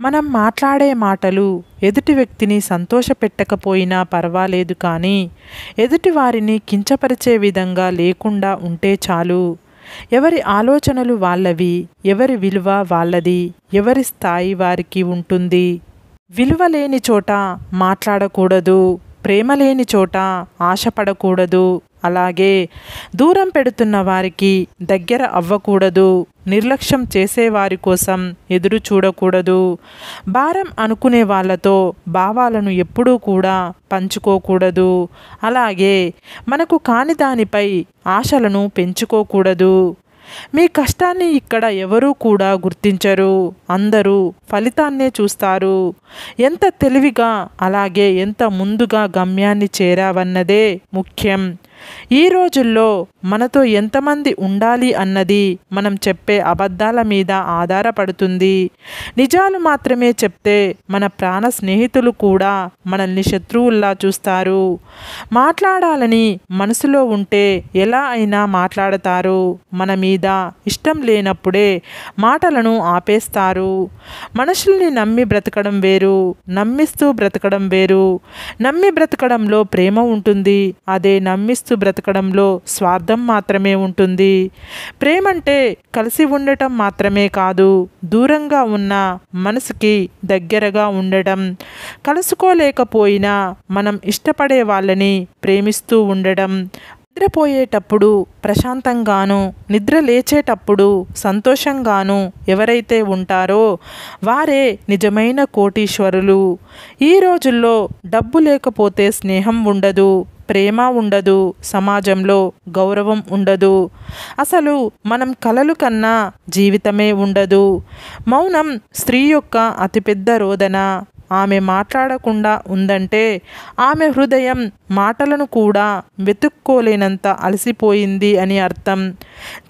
మనం మాట్లాడే మాటలు ఎదుటి వ్యక్తిని సంతోషపెట్టకపోయినా పర్వాలేదు కానీ ఎదుటివారిని కించపరిచే విధంగా లేకుండా ఉంటే చాలు. ఎవరి ఆలోచనలు వాళ్ళవి, ఎవరి విలువ వాళ్ళది, ఎవరి స్థాయి వారికి ఉంటుంది. విలువ లేని చోట మాట్లాడకూడదు, ప్రేమ లేని చోట ఆశపడకూడదు. అలాగే దూరం పెడుతున్న వారికి దగ్గర అవ్వకూడదు. నిర్లక్ష్యం చేసేవారి కోసం ఎదురు చూడకూడదు. భారం అనుకునే వాళ్ళతో భావాలను ఎప్పుడూ కూడా పంచుకోకూడదు. అలాగే మనకు కాని దానిపై ఆశలను పెంచుకోకూడదు. మీ కష్టాన్ని ఇక్కడ ఎవరూ కూడా గుర్తించరు. అందరూ ఫలితాన్నే చూస్తారు. ఎంత తెలివిగా అలాగే ఎంత ముందుగా గమ్యాన్ని చేరావన్నదే ముఖ్యం. ఈ రోజుల్లో మనతో ఎంతమంది ఉండాలి అన్నది మనం చెప్పే అబద్ధాల మీద ఆధారపడుతుంది. నిజాలు మాత్రమే చెప్తే మన ప్రాణ స్నేహితులు కూడా మనల్ని శత్రువుల్లా చూస్తారు. మాట్లాడాలని మనసులో ఉంటే ఎలా అయినా మాట్లాడతారు. మన మీద ఇష్టం లేనప్పుడే మాటలను ఆపేస్తారు. మనుషుల్ని నమ్మి బ్రతకడం వేరు, నమ్మిస్తూ బ్రతకడం వేరు. నమ్మి బ్రతకడంలో ప్రేమ ఉంటుంది. అదే నమ్మిస్తూ బ్రతకడంలో స్వార్థం మాత్రమే ఉంటుంది. ప్రేమంటే కలిసి ఉండటం మాత్రమే కాదు, దూరంగా ఉన్న మనసుకి దగ్గరగా ఉండటం. కలుసుకోలేకపోయినా మనం ఇష్టపడే వాళ్ళని ప్రేమిస్తూ ఉండడం. నిద్రపోయేటప్పుడు ప్రశాంతంగాను, నిద్ర లేచేటప్పుడు సంతోషంగాను ఎవరైతే ఉంటారో వారే నిజమైన కోటీశ్వరులు. ఈ రోజుల్లో డబ్బు లేకపోతే స్నేహం ఉండదు, ప్రేమ ఉండదు, సమాజంలో గౌరవం ఉండదు. అసలు మనం కలలు కన్నా జీవితమే ఉండదు. మౌనం స్త్రీ యొక్క అతిపెద్ద రోదన. ఆమె మాట్లాడకుండా ఉందంటే ఆమె హృదయం మాటలను కూడా వెతుక్కోలేనంత అలసిపోయింది అని అర్థం.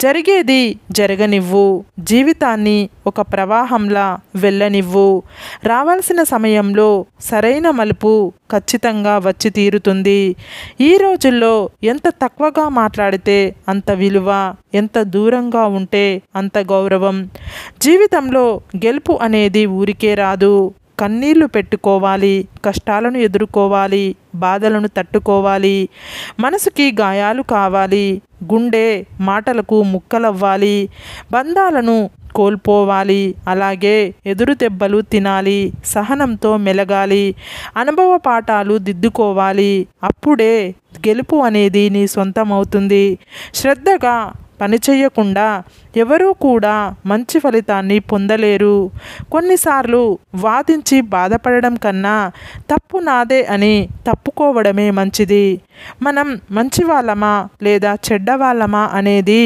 జరిగేది జరగనివ్వు. జీవితాన్ని ఒక ప్రవాహంలా వెళ్ళనివ్వు. రావాల్సిన సమయంలో సరైన మలుపు ఖచ్చితంగా వచ్చి తీరుతుంది. ఈ రోజుల్లో ఎంత తక్కువగా మాట్లాడితే అంత విలువ, ఎంత దూరంగా ఉంటే అంత గౌరవం. జీవితంలో గెలుపు అనేది ఊరికే రాదు. కన్నీళ్లు పెట్టుకోవాలి, కష్టాలను ఎదుర్కోవాలి, బాధలను తట్టుకోవాలి, మనసుకి గాయాలు కావాలి, గుండె మాటలకు ముక్కలవ్వాలి, బంధాలను కోల్పోవాలి, అలాగే ఎదురు దెబ్బలు తినాలి, సహనంతో మెలగాలి, అనుభవ పాఠాలు దిద్దుకోవాలి. అప్పుడే గెలుపు అనేది నీ సొంతమవుతుంది. శ్రద్ధగా పనిచేయకుండా ఎవరూ కూడా మంచి ఫలితాన్ని పొందలేరు. కొన్నిసార్లు వాదించి బాధపడడం కన్నా తప్పు నాదే అని తప్పుకోవడమే మంచిది. మనం మంచివాళ్ళమా లేదా చెడ్డవాళ్ళమా అనేది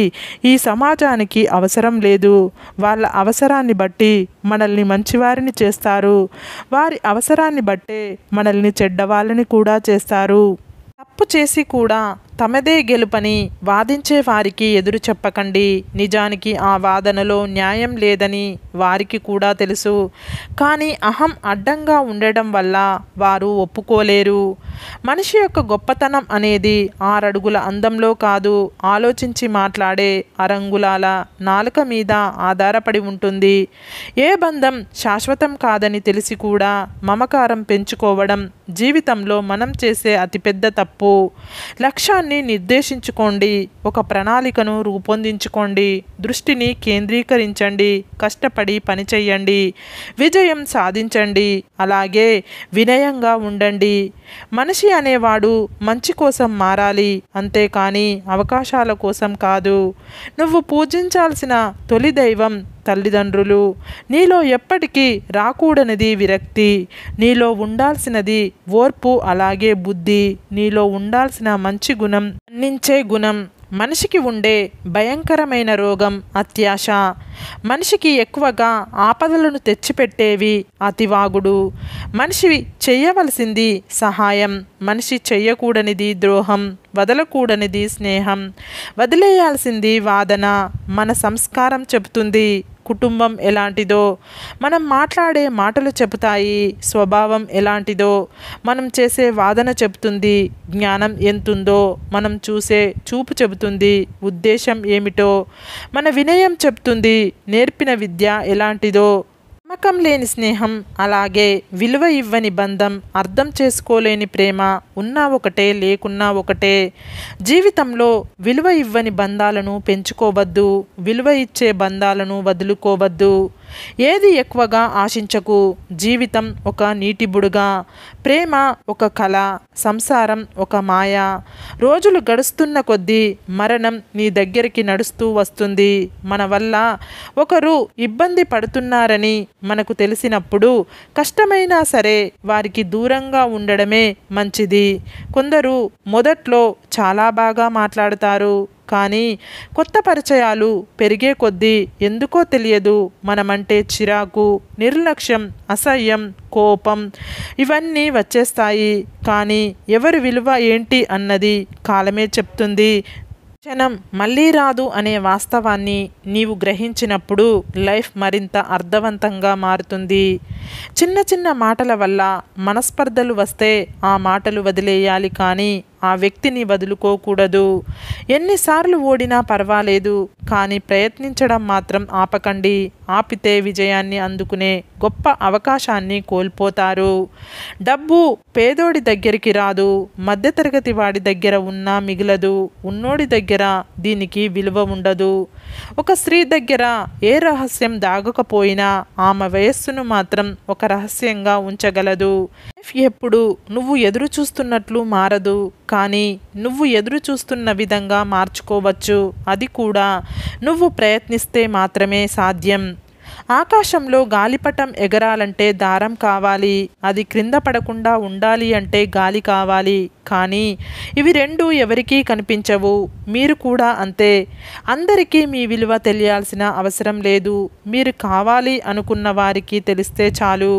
ఈ సమాజానికి అవసరం లేదు. వాళ్ళ అవసరాన్ని బట్టి మనల్ని మంచివారిని చేస్తారు. వారి అవసరాన్ని బట్టే మనల్ని చెడ్డవాళ్ళని కూడా చేస్తారు. తప్పు చేసి కూడా తమదే గెలుపని వాదించే వారికి ఎదురు చెప్పకండి. నిజానికి ఆ వాదనలో న్యాయం లేదని వారికి కూడా తెలుసు. కానీ అహం అడ్డంగా ఉండడం వల్ల వారు ఒప్పుకోలేరు. మనిషి యొక్క గొప్పతనం అనేది 6 అడుగుల అందంలో కాదు, ఆలోచించి మాట్లాడే అరంగుళాల నాలుక మీద ఆధారపడి ఉంటుంది. ఏ బంధం శాశ్వతం కాదని తెలిసి కూడా మమకారం పెంచుకోవడం జీవితంలో మనం చేసే అతిపెద్ద తప్పు. లక్ష్యాన్ని నిర్దేశించుకోండి, ఒక ప్రణాళికను రూపొందించుకోండి, దృష్టిని కేంద్రీకరించండి, కష్టపడి పనిచేయండి, విజయం సాధించండి. అలాగే వినయంగా ఉండండి. మనిషి అనేవాడు మంచి కోసం మారాలి, అంతేకాని అవకాశాల కోసం కాదు. నువ్వు పూజించాల్సిన తొలి దైవం తల్లిదండ్రులు. నీలో ఎప్పటికీ రాకూడనిది విరక్తి. నీలో ఉండాల్సినది ఓర్పు, అలాగే బుద్ధి. నీలో ఉండాల్సిన మంచి గుణం మన్నించే గుణం. మనిషికి ఉండే భయంకరమైన రోగం అత్యాశ. మనిషికి ఎక్కువగా ఆపదలను తెచ్చిపెట్టేవి అతివాగుడు. మనిషి చెయ్యవలసింది సహాయం, మనిషి చెయ్యకూడనిది ద్రోహం, వదలకూడనిది స్నేహం, వదిలేయాల్సింది వాదన. మన సంస్కారం చెబుతుంది కుటుంబం ఎలాంటిదో మనం మాట్లాడే మాటలు చెబుతాయి. స్వభావం ఎలాంటిదో మనం చేసే వాదన చెబుతుంది. జ్ఞానం ఎంతుందో మనం చూసే చూపు చెబుతుంది. ఉద్దేశం ఏమిటో మన వినయం చెబుతుంది. నేర్పిన విద్య ఎలాంటిదో నమ్మకం లేని స్నేహం, అలాగే విలువ ఇవ్వని బంధం, అర్థం చేసుకోలేని ప్రేమ, ఉన్నా ఒకటే లేకున్నా ఒకటే. జీవితంలో విలువ ఇవ్వని బంధాలను పెంచుకోవద్దు, విలువ ఇచ్చే బంధాలను వదులుకోవద్దు. ఏది ఎక్కువగా ఆశించకు. జీవితం ఒక నీటి బుడగ, ప్రేమ ఒక కళ, సంసారం ఒక మాయ. రోజులు గడుస్తున్న కొద్దీ మరణం నీ దగ్గరికి నడుస్తూ వస్తుంది. మన వల్ల ఒకరు ఇబ్బంది పడుతున్నారని మనకు తెలిసినప్పుడు కష్టమైనా సరే వారికి దూరంగా ఉండడమే మంచిది. కొందరు మొదట్లో చాలా బాగా మాట్లాడతారు, కానీ కొత్త పరిచయాలు పెరిగే కొద్దీ ఎందుకో తెలియదు మనమంటే చిరాకు, నిర్లక్ష్యం, అసహ్యం, కోపం ఇవన్నీ వచ్చేస్తాయి. కానీ ఎవరి విలువ ఏంటి అన్నది కాలమే చెప్తుంది. క్షణం మళ్ళీ రాదు అనే వాస్తవాన్ని నీవు గ్రహించినప్పుడు లైఫ్ మరింత అర్థవంతంగా మారుతుంది. చిన్న చిన్న మాటల వల్ల మనస్పర్ధలు వస్తే ఆ మాటలు వదిలేయాలి, కానీ ఆ వ్యక్తిని వదులుకోకూడదు. ఎన్నిసార్లు ఓడినా పర్వాలేదు, కానీ ప్రయత్నించడం మాత్రం ఆపకండి. ఆపితే విజయాన్ని అందుకునే గొప్ప అవకాశాన్ని కోల్పోతారు. డబ్బు పేదోడి దగ్గరికి రాదు, మధ్యతరగతి వాడి దగ్గర ఉన్నా మిగలదు, ఉన్నోడి దగ్గర దీనికి విలువ ఉండదు. ఒక స్త్రీ దగ్గర ఏ రహస్యం దాగకపోయినా ఆమె వయస్సును మాత్రం ఒక రహస్యంగా ఉంచగలదు. లైఫ్ ఎప్పుడు నువ్వు ఎదురు చూస్తున్నట్లు మారదు, కానీ నువ్వు ఎదురు చూస్తున్న విధంగా మార్చుకోవచ్చు. అది కూడా నువ్వు ప్రయత్నిస్తే మాత్రమే సాధ్యం. ఆకాశంలో గాలిపటం ఎగరాలంటే దారం కావాలి, అది క్రింద పడకుండా ఉండాలి అంటే గాలి కావాలి. కానీ ఇవి రెండు ఎవరికీ కనిపించవు. మీరు కూడా అంతే. అందరికీ మీ విలువ తెలియాల్సిన అవసరం లేదు. మీరు కావాలి అనుకున్న వారికి తెలిస్తే చాలు.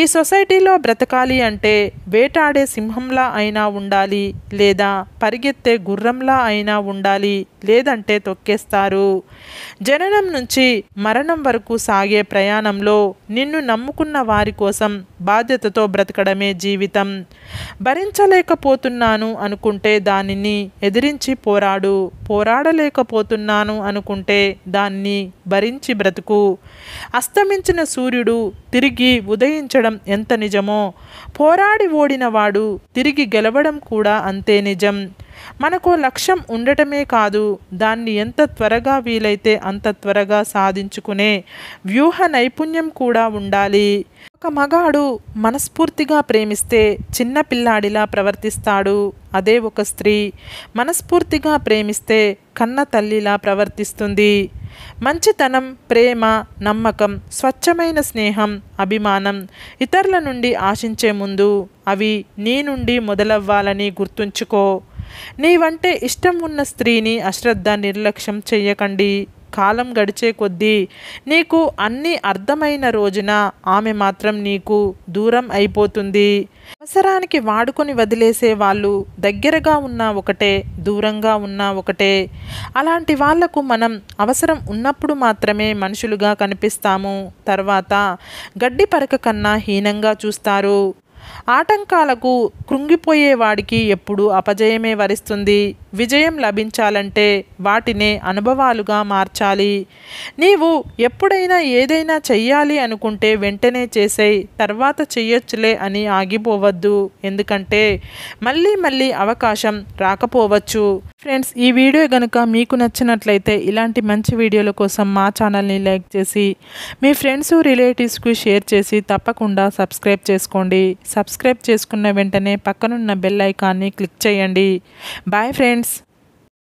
ఈ సొసైటీలో బ్రతకాలి అంటే వేటాడే సింహంలా అయినా ఉండాలి, లేదా పరిగెత్తే గుర్రంలా అయినా ఉండాలి, లేదంటే తొక్కేస్తారు. జననం నుంచి మరణం వరకు సాగే ప్రయాణంలో నిన్ను నమ్ముకున్న వారి కోసం బాధ్యతతో బ్రతకడమే జీవితం. భరించలేకపోతున్నాను అనుకుంటే దానిని ఎదిరించి పోరాడు. పోరాడలేకపోతున్నాను అనుకుంటే దాన్ని భరించి బ్రతుకు. అస్తమించిన సూర్యుడు తిరిగి ఉదయించడం ఎంత నిజమో, పోరాడి ఓడిన వాడు తిరిగి గెలవడం కూడా అంతే నిజం. మనకు లక్ష్యం ఉండటమే కాదు, దాన్ని ఎంత త్వరగా వీలైతే అంత త్వరగా సాధించుకునే వ్యూహ నైపుణ్యం కూడా ఉండాలి. ఒక మగాడు మనస్ఫూర్తిగా ప్రేమిస్తే చిన్న పిల్లాడిలా ప్రవర్తిస్తాడు. అదే ఒక స్త్రీ మనస్ఫూర్తిగా ప్రేమిస్తే కన్న తల్లిలా ప్రవర్తిస్తుంది. మంచితనం, ప్రేమ, నమ్మకం, స్వచ్ఛమైన స్నేహం, అభిమానం ఇతరుల నుండి ఆశించే ముందు అవి నీ నుండి మొదలవ్వాలని గుర్తుంచుకో. నీవంటే ఇష్టం ఉన్న స్త్రీని అశ్రద్ధ, నిర్లక్ష్యం చెయ్యకండి. కాలం గడిచే కొద్దీ నీకు అన్నీ అర్థమైన రోజున ఆమె మాత్రం నీకు దూరం అయిపోతుంది. అవసరానికి వాడుకొని వదిలేసే వాళ్ళు దగ్గరగా ఉన్నా ఒకటే, దూరంగా ఉన్నా ఒకటే. అలాంటి వాళ్లకు మనం అవసరం ఉన్నప్పుడు మాత్రమే మనుషులుగా కనిపిస్తాము. తర్వాత గడ్డి పరక కన్నా హీనంగా చూస్తారు. ఆటంకాలకు కృంగిపోయేవాడికి ఎప్పుడు అపజయమే వరిస్తుంది. విజయం లభించాలంటే వాటినే అనుభవాలుగా మార్చాలి. నీవు ఎప్పుడైనా ఏదైనా చెయ్యాలి అనుకుంటే వెంటనే చేసేయి, తర్వాత చెయ్యొచ్చులే అని ఆగిపోవద్దు. ఎందుకంటే మళ్ళీ మళ్ళీ అవకాశం రాకపోవచ్చు. ఫ్రెండ్స్, ఈ వీడియో కనుక మీకు నచ్చినట్లయితే ఇలాంటి మంచి వీడియోల కోసం మా ఛానల్ని లైక్ చేసి మీ ఫ్రెండ్స్, రిలేటివ్స్కి షేర్ చేసి తప్పకుండా సబ్స్క్రైబ్ చేసుకోండి. సబ్స్క్రైబ్ చేసుకున్న వెంటనే పక్కనున్న బెల్ ఐకాన్ని క్లిక్ చేయండి. Bye friends.